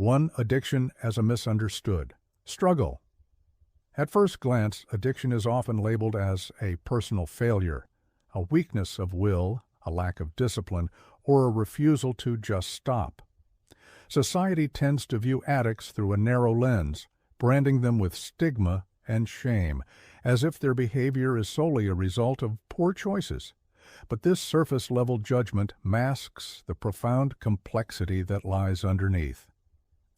1. Addiction as a misunderstood struggle. At first glance, addiction is often labeled as a personal failure, a weakness of will, a lack of discipline, or a refusal to just stop. Society tends to view addicts through a narrow lens, branding them with stigma and shame, as if their behavior is solely a result of poor choices. But this surface-level judgment masks the profound complexity that lies underneath.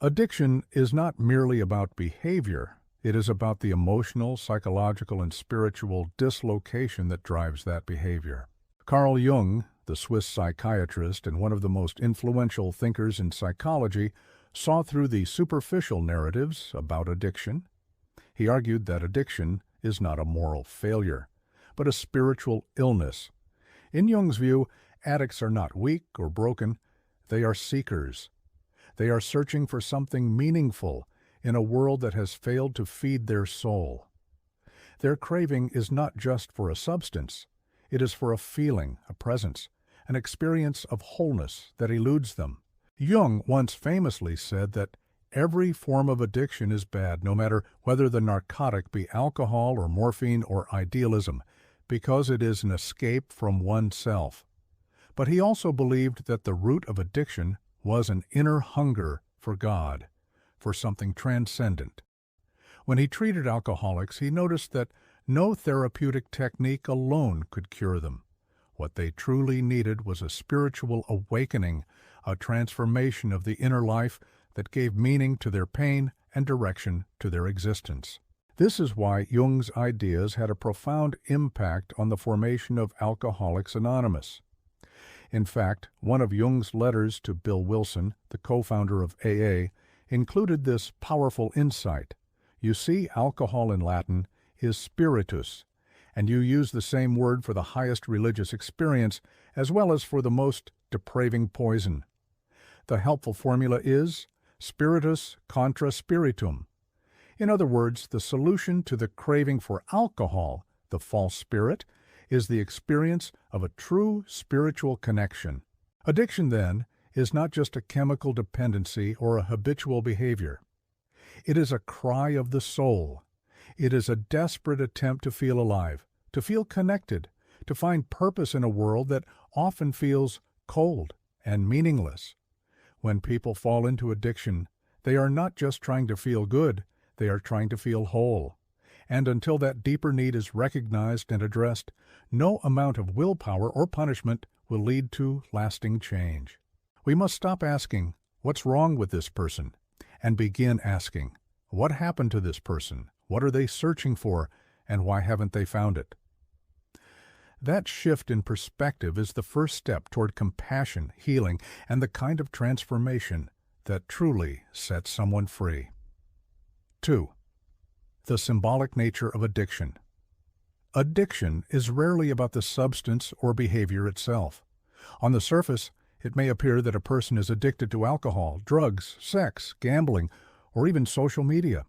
Addiction is not merely about behavior. It is about the emotional, psychological, and spiritual dislocation that drives that behavior. Carl Jung, the Swiss psychiatrist and one of the most influential thinkers in psychology, saw through the superficial narratives about addiction. He argued that addiction is not a moral failure, but a spiritual illness. In Jung's view, addicts are not weak or broken. They are seekers. They are searching for something meaningful in a world that has failed to feed their soul. Their craving is not just for a substance. It is for a feeling, a presence, an experience of wholeness that eludes them. Jung once famously said that every form of addiction is bad, no matter whether the narcotic be alcohol or morphine or idealism, because it is an escape from oneself. But he also believed that the root of addiction was an inner hunger for God, for something transcendent. When he treated alcoholics, he noticed that no therapeutic technique alone could cure them. What they truly needed was a spiritual awakening, a transformation of the inner life that gave meaning to their pain and direction to their existence. This is why Jung's ideas had a profound impact on the formation of Alcoholics Anonymous. In fact, one of Jung's letters to Bill Wilson, the co-founder of AA, included this powerful insight. You see, alcohol in Latin is spiritus, and you use the same word for the highest religious experience as well as for the most depraving poison. The helpful formula is spiritus contra spiritum. In other words, the solution to the craving for alcohol, the false spirit, is the experience of a true spiritual connection. Addiction, then, is not just a chemical dependency or a habitual behavior. It is a cry of the soul. It is a desperate attempt to feel alive, to feel connected, to find purpose in a world that often feels cold and meaningless. When people fall into addiction, they are not just trying to feel good, they are trying to feel whole. And until that deeper need is recognized and addressed, no amount of willpower or punishment will lead to lasting change. We must stop asking, "What's wrong with this person?" and begin asking, "What happened to this person? What are they searching for, and why haven't they found it?" That shift in perspective is the first step toward compassion, healing, and the kind of transformation that truly sets someone free. 2. The symbolic nature of addiction. Addiction is rarely about the substance or behavior itself. On the surface, it may appear that a person is addicted to alcohol, drugs, sex, gambling, or even social media.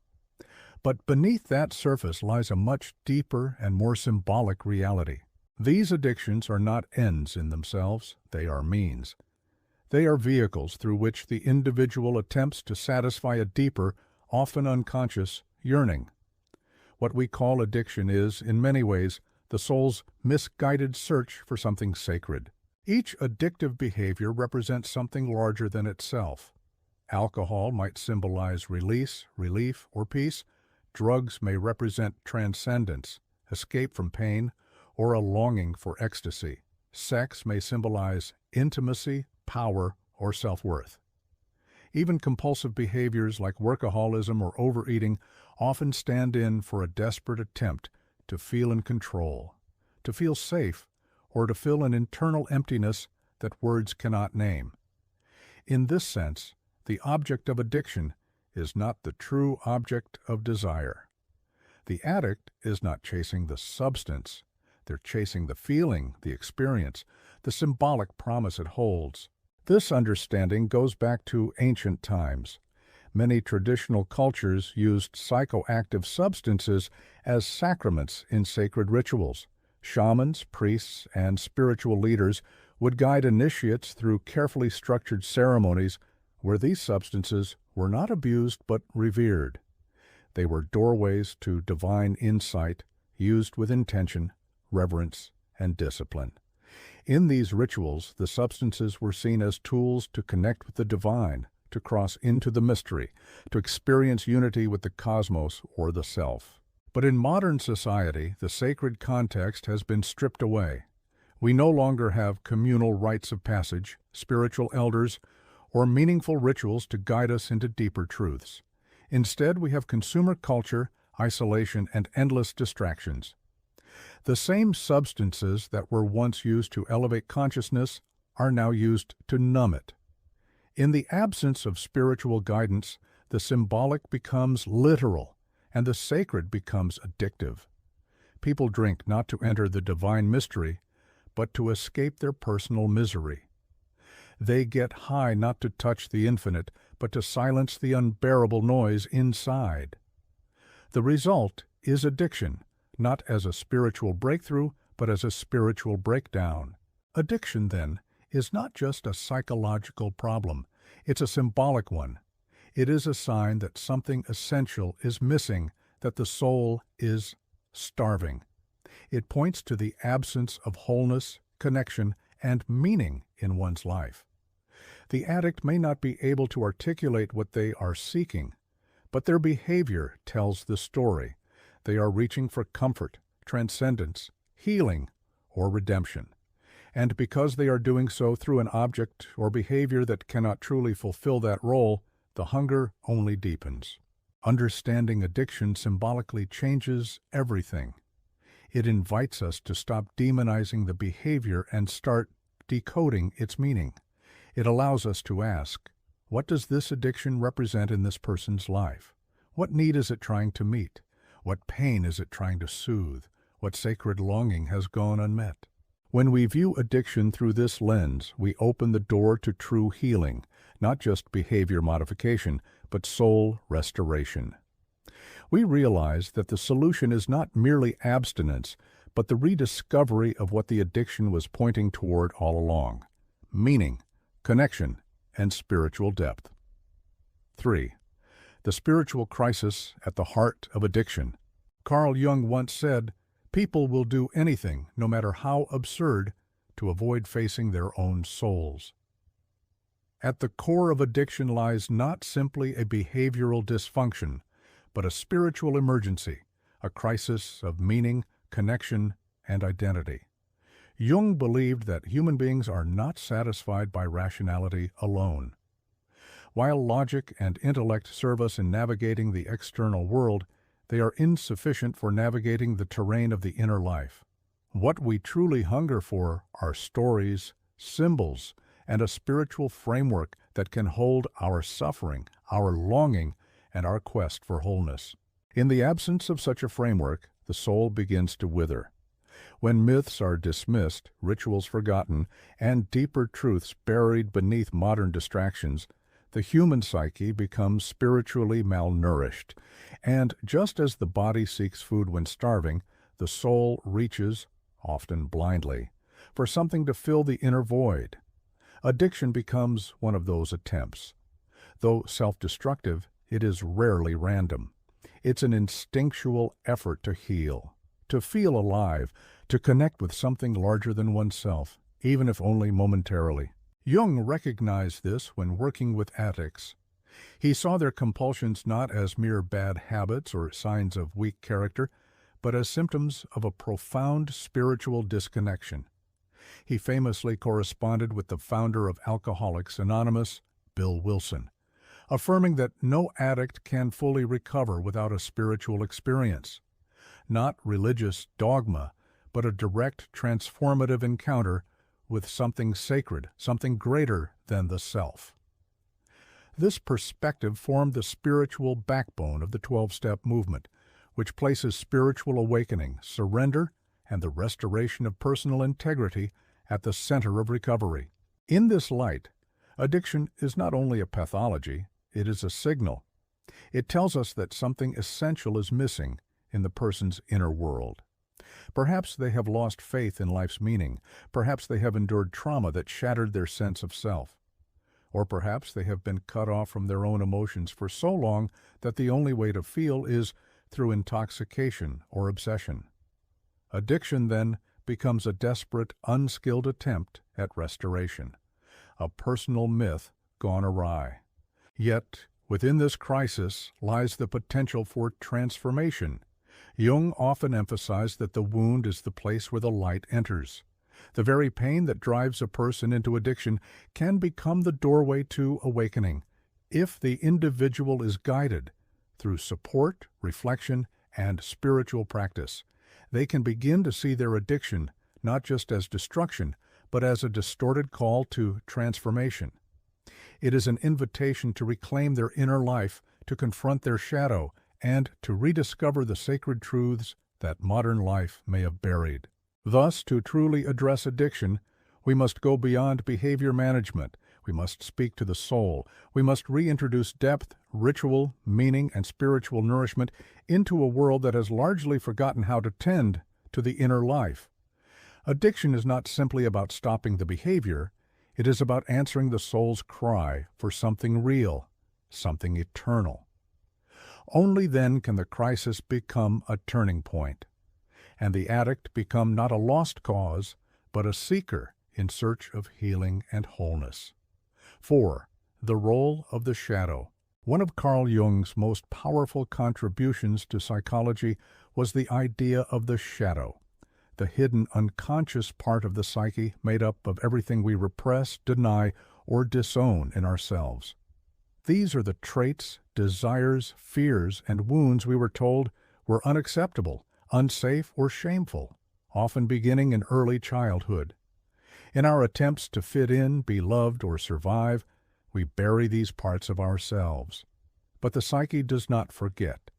But beneath that surface lies a much deeper and more symbolic reality. These addictions are not ends in themselves, they are means. They are vehicles through which the individual attempts to satisfy a deeper, often unconscious, yearning. What we call addiction is, in many ways, the soul's misguided search for something sacred. Each addictive behavior represents something larger than itself. Alcohol might symbolize release, relief, or peace. Drugs may represent transcendence, escape from pain, or a longing for ecstasy. Sex may symbolize intimacy, power, or self-worth. Even compulsive behaviors like workaholism or overeating often stand in for a desperate attempt to feel in control, to feel safe, or to fill an internal emptiness that words cannot name. In this sense, the object of addiction is not the true object of desire. The addict is not chasing the substance. They're chasing the feeling, the experience, the symbolic promise it holds. This understanding goes back to ancient times. Many traditional cultures used psychoactive substances as sacraments in sacred rituals. Shamans, priests, and spiritual leaders would guide initiates through carefully structured ceremonies where these substances were not abused but revered. They were doorways to divine insight, used with intention, reverence, and discipline. In these rituals, the substances were seen as tools to connect with the divine, to cross into the mystery, to experience unity with the cosmos or the self. But in modern society, the sacred context has been stripped away. We no longer have communal rites of passage, spiritual elders, or meaningful rituals to guide us into deeper truths. Instead, we have consumer culture, isolation, and endless distractions. The same substances that were once used to elevate consciousness are now used to numb it. In the absence of spiritual guidance, the symbolic becomes literal, and the sacred becomes addictive. People drink not to enter the divine mystery, but to escape their personal misery. They get high not to touch the infinite, but to silence the unbearable noise inside. The result is addiction, not as a spiritual breakthrough, but as a spiritual breakdown. Addiction, then, is not just a psychological problem, it's a symbolic one. It is a sign that something essential is missing, that the soul is starving. It points to the absence of wholeness, connection, and meaning in one's life. The addict may not be able to articulate what they are seeking, but their behavior tells the story. They are reaching for comfort, transcendence, healing, or redemption. And because they are doing so through an object or behavior that cannot truly fulfill that role, the hunger only deepens. Understanding addiction symbolically changes everything. It invites us to stop demonizing the behavior and start decoding its meaning. It allows us to ask, what does this addiction represent in this person's life? What need is it trying to meet? What pain is it trying to soothe? What sacred longing has gone unmet? When we view addiction through this lens, we open the door to true healing, not just behavior modification, but soul restoration. We realize that the solution is not merely abstinence, but the rediscovery of what the addiction was pointing toward all along: meaning, connection, and spiritual depth. 3. The spiritual crisis at the heart of addiction. Carl Jung once said, "People will do anything, no matter how absurd, to avoid facing their own souls." At the core of addiction lies not simply a behavioral dysfunction, but a spiritual emergency, a crisis of meaning, connection, and identity. Jung believed that human beings are not satisfied by rationality alone. While logic and intellect serve us in navigating the external world, they are insufficient for navigating the terrain of the inner life. What we truly hunger for are stories, symbols, and a spiritual framework that can hold our suffering, our longing, and our quest for wholeness. In the absence of such a framework, the soul begins to wither. When myths are dismissed, rituals forgotten, and deeper truths buried beneath modern distractions, the human psyche becomes spiritually malnourished. And just as the body seeks food when starving, the soul reaches, often blindly, for something to fill the inner void. Addiction becomes one of those attempts. Though self-destructive, it is rarely random. It's an instinctual effort to heal, to feel alive, to connect with something larger than oneself, even if only momentarily. Jung recognized this when working with addicts. He saw their compulsions not as mere bad habits or signs of weak character, but as symptoms of a profound spiritual disconnection. He famously corresponded with the founder of Alcoholics Anonymous, Bill Wilson, affirming that no addict can fully recover without a spiritual experience. Not religious dogma, but a direct transformative encounter with something sacred, something greater than the self. This perspective formed the spiritual backbone of the 12-step movement, which places spiritual awakening, surrender, and the restoration of personal integrity at the center of recovery. In this light, addiction is not only a pathology, it is a signal. It tells us that something essential is missing in the person's inner world. Perhaps they have lost faith in life's meaning. Perhaps they have endured trauma that shattered their sense of self. Or perhaps they have been cut off from their own emotions for so long that the only way to feel is through intoxication or obsession. Addiction, then, becomes a desperate, unskilled attempt at restoration, a personal myth gone awry. Yet, within this crisis lies the potential for transformation. Jung often emphasized that the wound is the place where the light enters. The very pain that drives a person into addiction can become the doorway to awakening, if the individual is guided through support, reflection, and spiritual practice. They can begin to see their addiction not just as destruction, but as a distorted call to transformation. It is an invitation to reclaim their inner life, to confront their shadow, and to rediscover the sacred truths that modern life may have buried. Thus, to truly address addiction, we must go beyond behavior management. We must speak to the soul. We must reintroduce depth, ritual, meaning, and spiritual nourishment into a world that has largely forgotten how to tend to the inner life. Addiction is not simply about stopping the behavior. It is about answering the soul's cry for something real, something eternal. Only then can the crisis become a turning point, and the addict become not a lost cause, but a seeker in search of healing and wholeness. 4. The role of the shadow. One of Carl Jung's most powerful contributions to psychology was the idea of the shadow, the hidden unconscious part of the psyche made up of everything we repress, deny, or disown in ourselves. These are the traits, desires, fears, and wounds we were told were unacceptable, unsafe, or shameful, often beginning in early childhood. In our attempts to fit in, be loved, or survive, we bury these parts of ourselves. But the psyche does not forget.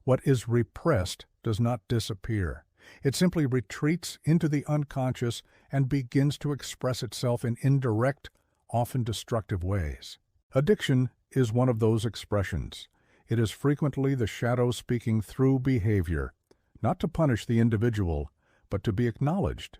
What is repressed does not disappear. It simply retreats into the unconscious and begins to express itself in indirect, often destructive ways. Addiction is one of those expressions. It is frequently the shadow speaking through behavior, not to punish the individual, but to be acknowledged.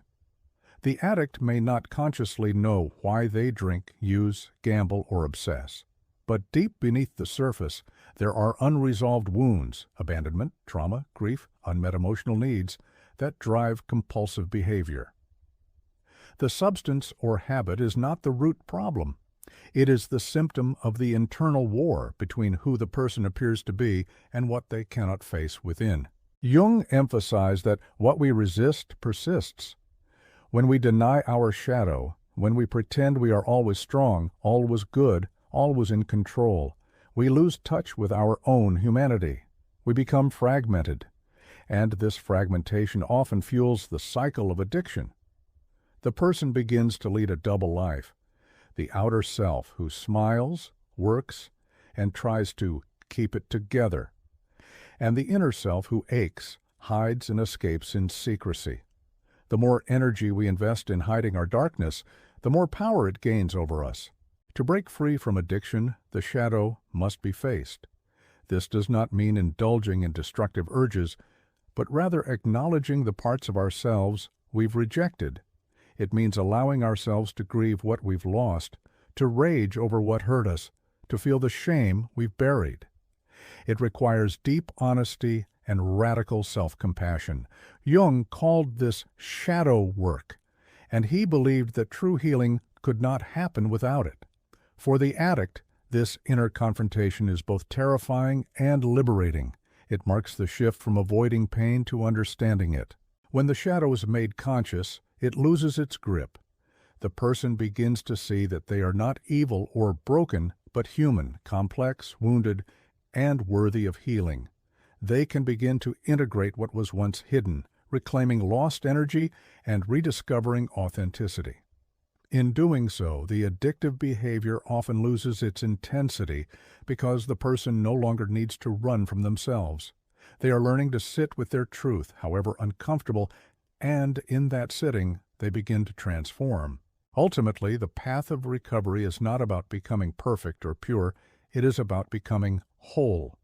The addict may not consciously know why they drink, use, gamble, or obsess. But deep beneath the surface, there are unresolved wounds, abandonment, trauma, grief, unmet emotional needs that drive compulsive behavior. The substance or habit is not the root problem. It is the symptom of the internal war between who the person appears to be and what they cannot face within. Jung emphasized that what we resist persists. When we deny our shadow, when we pretend we are always strong, always good, always in control, we lose touch with our own humanity. We become fragmented, and this fragmentation often fuels the cycle of addiction. The person begins to lead a double life: the outer self who smiles, works, and tries to keep it together, and the inner self who aches, hides, and escapes in secrecy. The more energy we invest in hiding our darkness, the more power it gains over us. To break free from addiction, the shadow must be faced. This does not mean indulging in destructive urges, but rather acknowledging the parts of ourselves we've rejected. It means allowing ourselves to grieve what we've lost, to rage over what hurt us, to feel the shame we've buried. It requires deep honesty and radical self-compassion. Jung called this shadow work, and he believed that true healing could not happen without it. For the addict, this inner confrontation is both terrifying and liberating. It marks the shift from avoiding pain to understanding it. When the shadow is made conscious, it loses its grip. The person begins to see that they are not evil or broken, but human, complex, wounded, and worthy of healing. They can begin to integrate what was once hidden, reclaiming lost energy and rediscovering authenticity. In doing so, the addictive behavior often loses its intensity because the person no longer needs to run from themselves. They are learning to sit with their truth, however uncomfortable, and in that sitting, they begin to transform. Ultimately, the path of recovery is not about becoming perfect or pure. It is about becoming whole.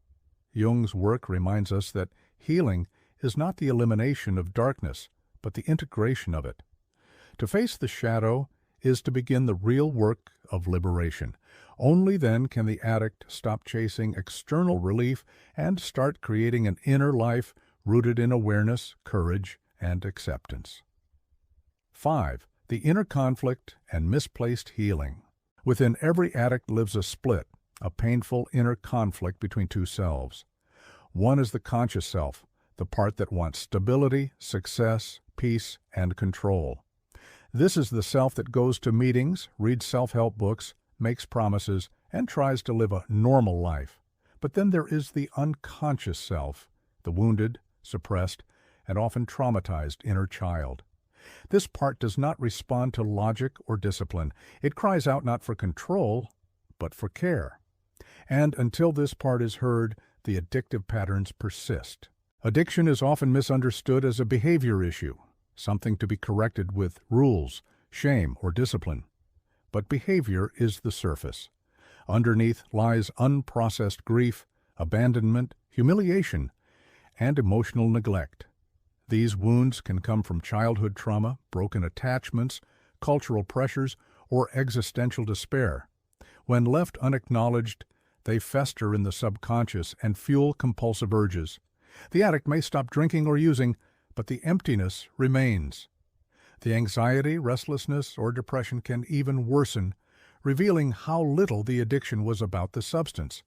Jung's work reminds us that healing is not the elimination of darkness, but the integration of it. To face the shadow is to begin the real work of liberation. Only then can the addict stop chasing external relief and start creating an inner life rooted in awareness, courage, and acceptance. 5. The inner conflict and misplaced healing. Within every addict lives a split, a painful inner conflict between two selves. One is the conscious self, the part that wants stability, success, peace, and control. This is the self that goes to meetings, reads self-help books, makes promises, and tries to live a normal life. But then there is the unconscious self, the wounded, suppressed, and often traumatized inner child. This part does not respond to logic or discipline. It cries out not for control, but for care. And until this part is heard, the addictive patterns persist. Addiction is often misunderstood as a behavior issue, something to be corrected with rules, shame, or discipline. But behavior is the surface. Underneath lies unprocessed grief, abandonment, humiliation, and emotional neglect. These wounds can come from childhood trauma, broken attachments, cultural pressures, or existential despair. When left unacknowledged, they fester in the subconscious and fuel compulsive urges. The addict may stop drinking or using, but the emptiness remains. The anxiety, restlessness, or depression can even worsen, revealing how little the addiction was about the substance,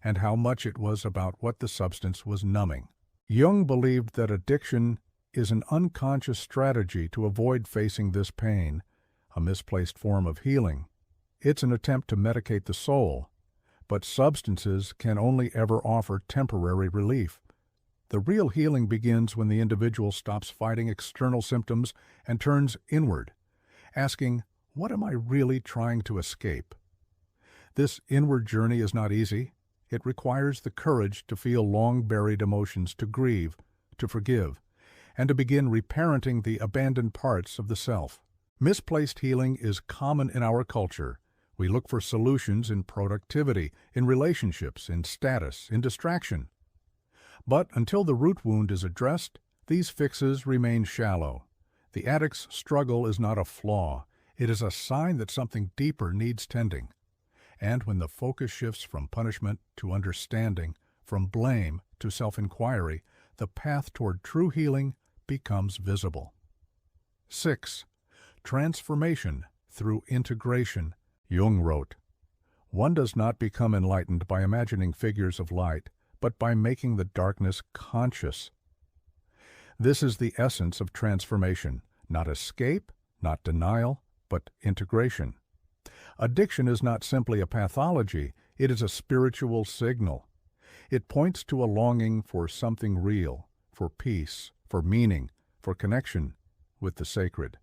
and how much it was about what the substance was numbing. Jung believed that addiction is an unconscious strategy to avoid facing this pain, a misplaced form of healing. It's an attempt to medicate the soul, but substances can only ever offer temporary relief. The real healing begins when the individual stops fighting external symptoms and turns inward, asking, "What am I really trying to escape?" This inward journey is not easy. It requires the courage to feel long-buried emotions, to grieve, to forgive, and to begin reparenting the abandoned parts of the self. Misplaced healing is common in our culture. We look for solutions in productivity, in relationships, in status, in distraction. But until the root wound is addressed, these fixes remain shallow. The addict's struggle is not a flaw. It is a sign that something deeper needs tending. And when the focus shifts from punishment to understanding, from blame to self-inquiry, the path toward true healing becomes visible. 6. Transformation through integration. Jung wrote, "One does not become enlightened by imagining figures of light, but by making the darkness conscious." This is the essence of transformation, not escape, not denial, but integration. Addiction is not simply a pathology, it is a spiritual signal. It points to a longing for something real, for peace, for meaning, for connection with the sacred.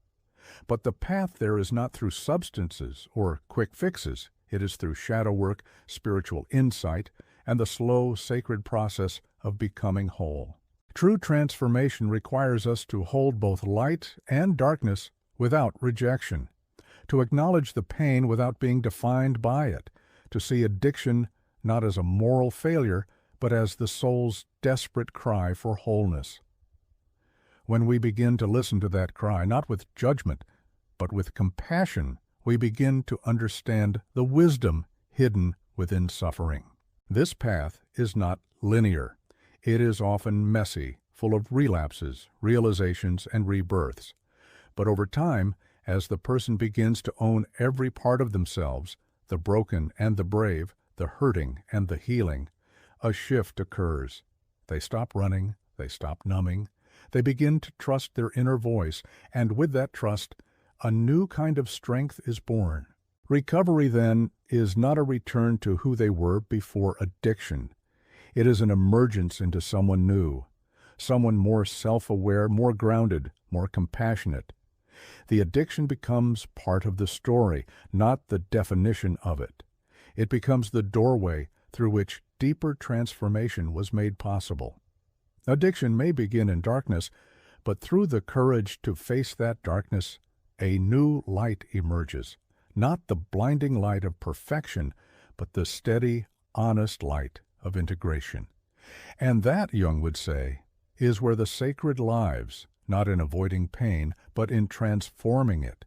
But the path there is not through substances or quick fixes. It is through shadow work, spiritual insight, and the slow, sacred process of becoming whole. True transformation requires us to hold both light and darkness without rejection, to acknowledge the pain without being defined by it, to see addiction not as a moral failure, but as the soul's desperate cry for wholeness. When we begin to listen to that cry, not with judgment, but with compassion, we begin to understand the wisdom hidden within suffering. This path is not linear. It is often messy, full of relapses, realizations, and rebirths. But over time, as the person begins to own every part of themselves, the broken and the brave, the hurting and the healing, a shift occurs. They stop running, they stop numbing, they begin to trust their inner voice, and with that trust, a new kind of strength is born. Recovery, then, is not a return to who they were before addiction. It is an emergence into someone new, someone more self-aware, more grounded, more compassionate. The addiction becomes part of the story, not the definition of it. It becomes the doorway through which deeper transformation was made possible. Addiction may begin in darkness, but through the courage to face that darkness, a new light emerges. Not the blinding light of perfection, but the steady, honest light of integration. And that, Jung would say, is where the sacred lives, not in avoiding pain, but in transforming it.